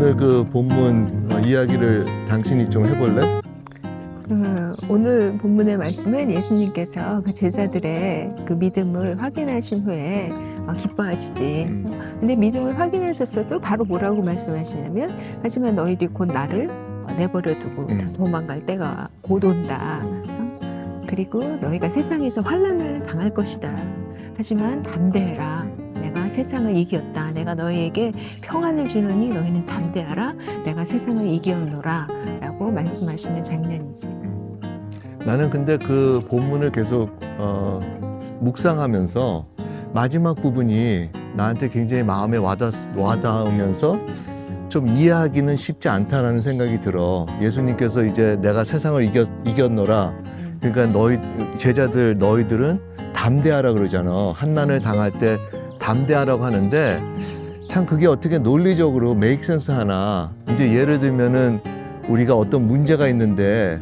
오늘 그 본문 이야기를 당신이 좀 해볼래? 오늘 본문의 말씀은 예수님께서 그 제자들의 그 믿음을 확인하신 후에 기뻐하시지. 근데 믿음을 확인하셨어도 바로 뭐라고 말씀하시냐면, 하지만 너희들이 곧 나를 내버려두고 도망갈 때가 곧 온다. 그리고 너희가 세상에서 환난을 당할 것이다. 하지만 담대해라. 내가 세상을 이겼다. 내가 너희에게 평안을 주노니 너희는 담대하라. 내가 세상을 이겼노라. 라고 말씀하시는 장면이지. 나는 근데 그 본문을 계속 묵상하면서 마지막 부분이 나한테 굉장히 마음에 와닿으면서 좀 이해하기는 쉽지 않다라는 생각이 들어. 예수님께서 이제 내가 세상을 이겼노라. 그러니까 제자들 너희들은 담대하라 그러잖아. 환난을 당할 때 담대하라고 하는데, 참 그게 어떻게 논리적으로 메이크 센스 하나. 이제 예를 들면은 우리가 어떤 문제가 있는데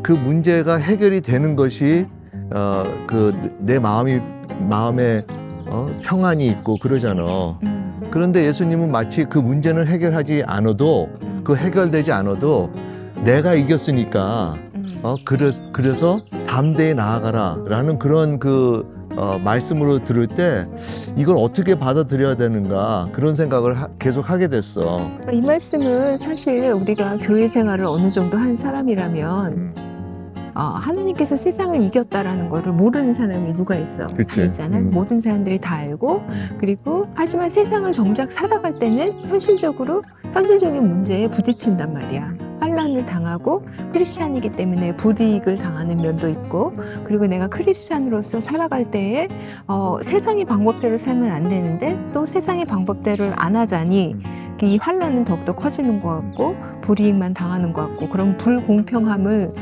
그 문제가 해결이 되는 것이 내 마음에 평안이 있고 그러잖아. 그런데 예수님은 마치 그 문제는 해결하지 않아도, 그 해결되지 않아도 내가 이겼으니까 그래서 담대히 나아가라 라는 그런 말씀으로 들을 때 이걸 어떻게 받아들여야 되는가, 그런 생각을 계속 하게 됐어. 이 말씀은 사실 우리가 교회 생활을 어느 정도 한 사람이라면 하나님께서 세상을 이겼다라는 거를 모르는 사람이 누가 있어? 그치. 있잖아. 모든 사람들이 다 알고, 그리고 하지만 세상을 정작 살아갈 때는 현실적인 문제에 부딪힌단 말이야. 환난을 당하고 크리스찬이기 때문에 불이익을 당하는 면도 있고, 그리고 내가 크리스찬으로서 살아갈 때에 세상의 방법대로 살면 안 되는데 또 세상의 방법대로를 안 하자니 이 환난은 더욱더 커지는 것 같고 불이익만 당하는 것 같고, 그런 불공평함을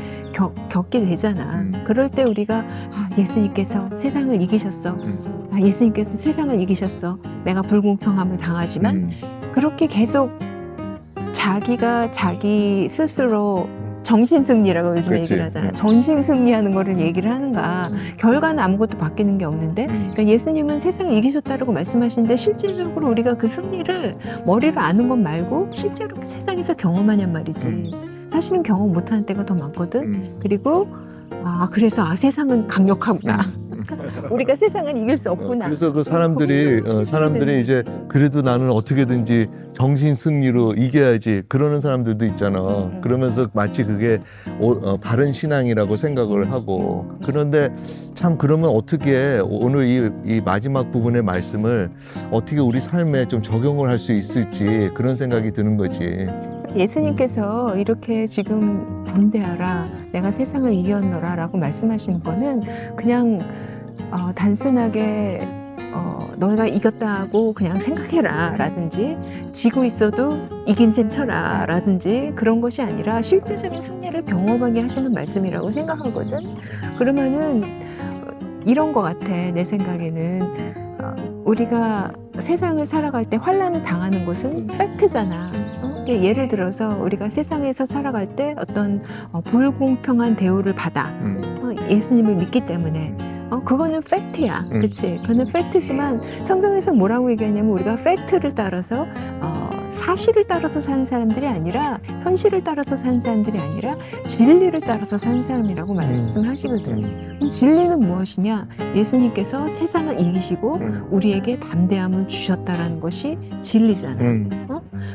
겪게 되잖아. 그럴 때 우리가 예수님께서 세상을 이기셨어. 예수님께서 세상을 이기셨어. 내가 불공평함을 당하지만 그렇게 계속 자기가 자기 스스로 정신승리라고 요즘 그치. 얘기를 하잖아. 정신승리하는 거를 얘기를 하는가. 결과는 아무것도 바뀌는 게 없는데, 그러니까 예수님은 세상을 이기셨다라고 말씀하시는데 실질적으로 우리가 그 승리를 머리로 아는 것 말고 실제로 세상에서 경험하냐는 말이지. 사실은 경험 못하는 때가 더 많거든. 그리고 그래서 세상은 강력하구나. 우리가 세상은 이길 수 없구나. 그래서 그 사람들이 이제 그래도 나는 어떻게든지 정신 승리로 이겨야지 그러는 사람들도 있잖아. 그러면서 마치 그게 바른 신앙이라고 생각을 하고. 그런데 참 그러면 어떻게 오늘 이 마지막 부분의 말씀을 어떻게 우리 삶에 좀 적용을 할 수 있을지, 그런 생각이 드는 거지. 예수님께서 이렇게 지금 담대하라, 내가 세상을 이겼노라 라고 말씀하시는 거는 그냥 단순하게 너가 이겼다고 그냥 생각해라 라든지, 지고 있어도 이긴 셈 쳐라 라든지, 그런 것이 아니라 실질적인 승리를 경험하게 하시는 말씀이라고 생각하거든. 그러면은 이런 것 같아. 내 생각에는 우리가 세상을 살아갈 때 환난을 당하는 것은 팩트잖아. 예를 들어서 우리가 세상에서 살아갈 때 어떤 불공평한 대우를 받아. 예수님을 믿기 때문에. 그거는 팩트야. 그치? 그거는 팩트지만 성경에서 뭐라고 얘기하냐면, 우리가 팩트를 따라서 사실을 따라서 사는 사람들이 아니라, 현실을 따라서 사는 사람들이 아니라 진리를 따라서 사는 사람이라고 말씀하시거든. 그럼 진리는 무엇이냐? 예수님께서 세상을 이기시고 우리에게 담대함을 주셨다라는 것이 진리잖아.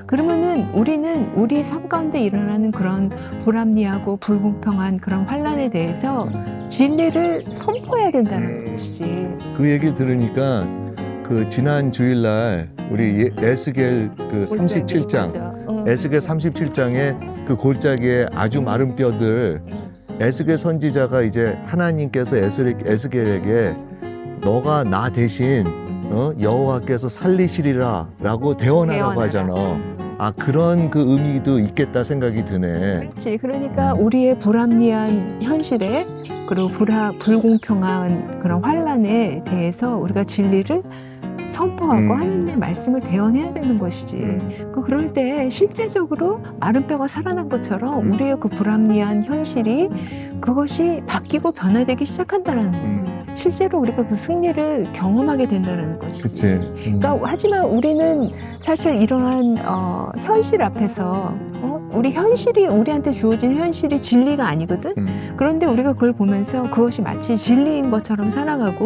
그러면은 우리는 우리 삶 가운데 일어나는 그런 불합리하고 불공평한 그런 환난에 대해서 진리를 선포해야 된다는 것이지. 그 얘기를 들으니까 그 지난 주일날 우리 에스겔 그 37장, 에스겔 37장에 그 골짜기에 아주 마른 뼈들, 에스겔 선지자가 이제 하나님께서 에스겔에게 너가 나 대신 여호와께서 살리시리라 라고 대언하라고 하잖아. 그런 그 의미도 있겠다 생각이 드네. 그렇지. 그러니까 우리의 불합리한 현실에, 그리고 불공평한 그런 환난에 대해서 우리가 진리를 선포하고 하나님의 말씀을 대언해야 되는 것이지. 그럴 때 실제적으로 마른 뼈가 살아난 것처럼 우리의 그 불합리한 현실이, 그것이 바뀌고 변화되기 시작한다는 실제로 우리가 그 승리를 경험하게 된다는 것이지. 그치. 그러니까 하지만 우리는 사실 이러한 현실 앞에서 우리 현실이 우리한테 주어진 현실이 진리가 아니거든. 그런데 우리가 그걸 보면서 그것이 마치 진리인 것처럼 살아가고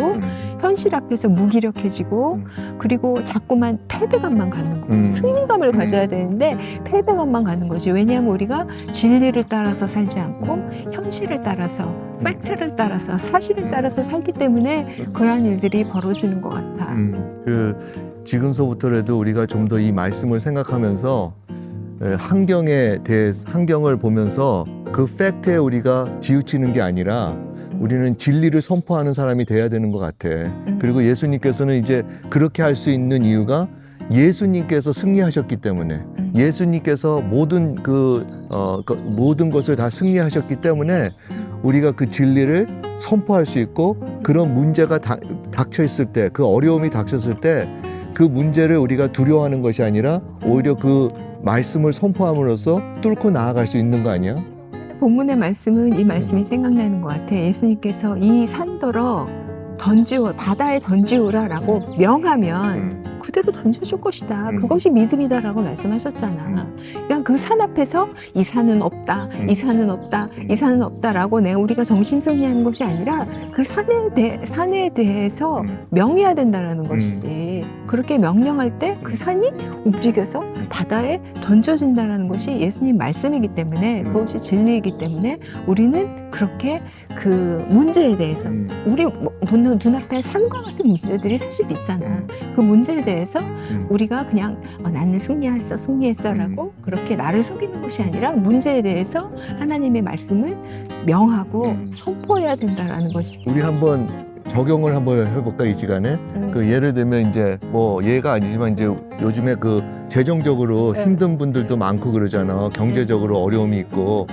현실 앞에서 무기력해지고 그리고 자꾸만 패배감만 갖는 거지. 승리감을 가져야 되는데 패배감만 갖는 거지. 왜냐하면 우리가 진리를 따라서 살지 않고 현실을 따라서 팩트를 따라서 사실을 따라서 살기 때문에 그러한 일들이 벌어지는 것 같아. 지금서부터라도 우리가 좀 더 이 말씀을 생각하면서 환경을 보면서 그 팩트에 우리가 지우치는 게 아니라 우리는 진리를 선포하는 사람이 돼야 되는 것 같아. 그리고 예수님께서는 이제 그렇게 할 수 있는 이유가 예수님께서 승리하셨기 때문에 예수님께서 모든 모든 것을 다 승리하셨기 때문에 우리가 그 진리를 선포할 수 있고 그런 문제가 닥쳐 있을 때, 그 어려움이 닥쳤을 때 그 문제를 우리가 두려워하는 것이 아니라 오히려 그 말씀을 선포함으로써 뚫고 나아갈 수 있는 거 아니야? 본문의 말씀은 이 말씀이 생각나는 것 같아. 예수님께서 이 산더러 바다에 던지오라라고 명하면 그대로 던져줄 것이다. 그것이 믿음이다라고 말씀하셨잖아. 그러니까 그 산 앞에서 이 산은 없다, 이 산은 없다, 이 산은 없다라고 우리가 정신승리하는 것이 아니라 그 산에 대해서 명해야 된다는 것이지. 그렇게 명령할 때 그 산이 움직여서 바다에 던져진다는 것이 예수님 말씀이기 때문에 그것이 진리이기 때문에 우리는 그렇게 그 문제에 대해서 우리 눈앞에 산과 같은 문제들이 사실 있잖아. 그 문제에 대해서 우리가 그냥 나는 승리했어라고 그렇게 나를 속이는 것이 아니라 문제에 대해서 하나님의 말씀을 명하고 선포해야 된다라는 것이지. 우리 한번 적용을 한번 해볼까 이 시간에? 그 예를 들면 이제 뭐 예가 아니지만 이제 요즘에 그 재정적으로 힘든 분들도 많고 그러잖아. 경제적으로 어려움이 있고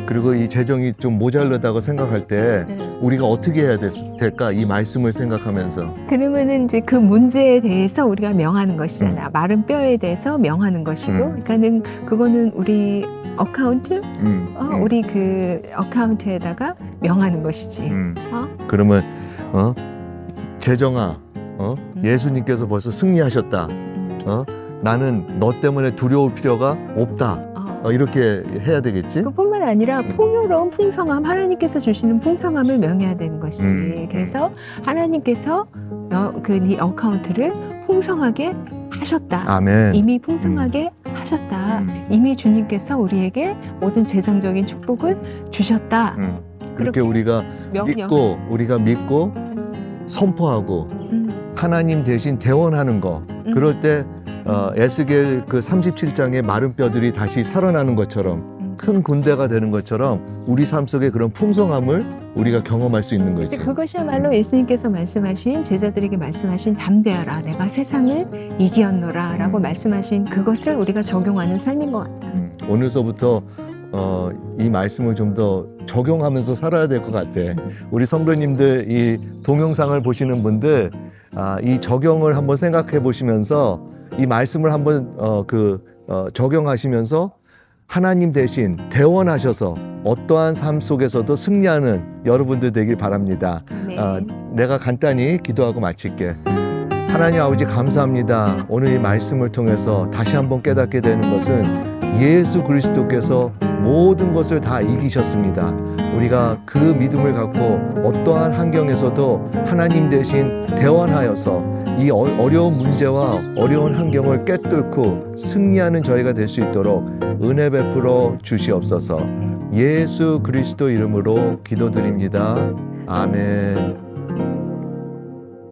그리고 이 재정이 좀 모자르다고 생각할 때 우리가 어떻게 해야 될까? 이 말씀을 생각하면서. 그러면은 이제 그 문제에 대해서 우리가 명하는 것이잖아. 마른 뼈에 대해서 명하는 것이고, 그러니까는 그거는 우리 어카운트, 우리 그 어카운트에다가 명하는 것이지. 그러면 재정아, 예수님께서 벌써 승리하셨다. 나는 너 때문에 두려울 필요가 없다. 이렇게 해야 되겠지? 그뿐만 아니라 풍요로운 풍성함, 하나님께서 주시는 풍성함을 명해야 되는 것이지. 그래서 하나님께서 네 어카운트를 풍성하게 하셨다. 아멘. 이미 풍성하게 하셨다. 이미 주님께서 우리에게 모든 재정적인 축복을 주셨다. 그렇게 우리가 믿고 선포하고 하나님 대신 대원하는 거. 그럴 때 에스겔 그 37장의 마른 뼈들이 다시 살아나는 것처럼 큰 군대가 되는 것처럼 우리 삶 속에 그런 풍성함을 우리가 경험할 수 있는 거지. 그것이야말로 예수님께서 말씀하신 제자들에게 말씀하신 담대하라 내가 세상을 이기었노라 라고 말씀하신 그것을 우리가 적용하는 삶인 것 같아. 오늘서부터 이 말씀을 좀 더 적용하면서 살아야 될 것 같아. 우리 성도님들 이 동영상을 보시는 분들 이 적용을 한번 생각해 보시면서 이 말씀을 한번 적용하시면서 하나님 대신 대원하셔서 어떠한 삶 속에서도 승리하는 여러분들 되길 바랍니다. 내가 간단히 기도하고 마칠게. 하나님 아버지 감사합니다. 오늘 이 말씀을 통해서 다시 한번 깨닫게 되는 것은 예수 그리스도께서 모든 것을 다 이기셨습니다. 우리가 그 믿음을 갖고 어떠한 환경에서도 하나님 대신 대원하여서 이 어려운 문제와 어려운 환경을 꿰뚫고 승리하는 저희가 될 수 있도록 은혜 베풀어 주시옵소서. 예수 그리스도 이름으로 기도드립니다. 아멘.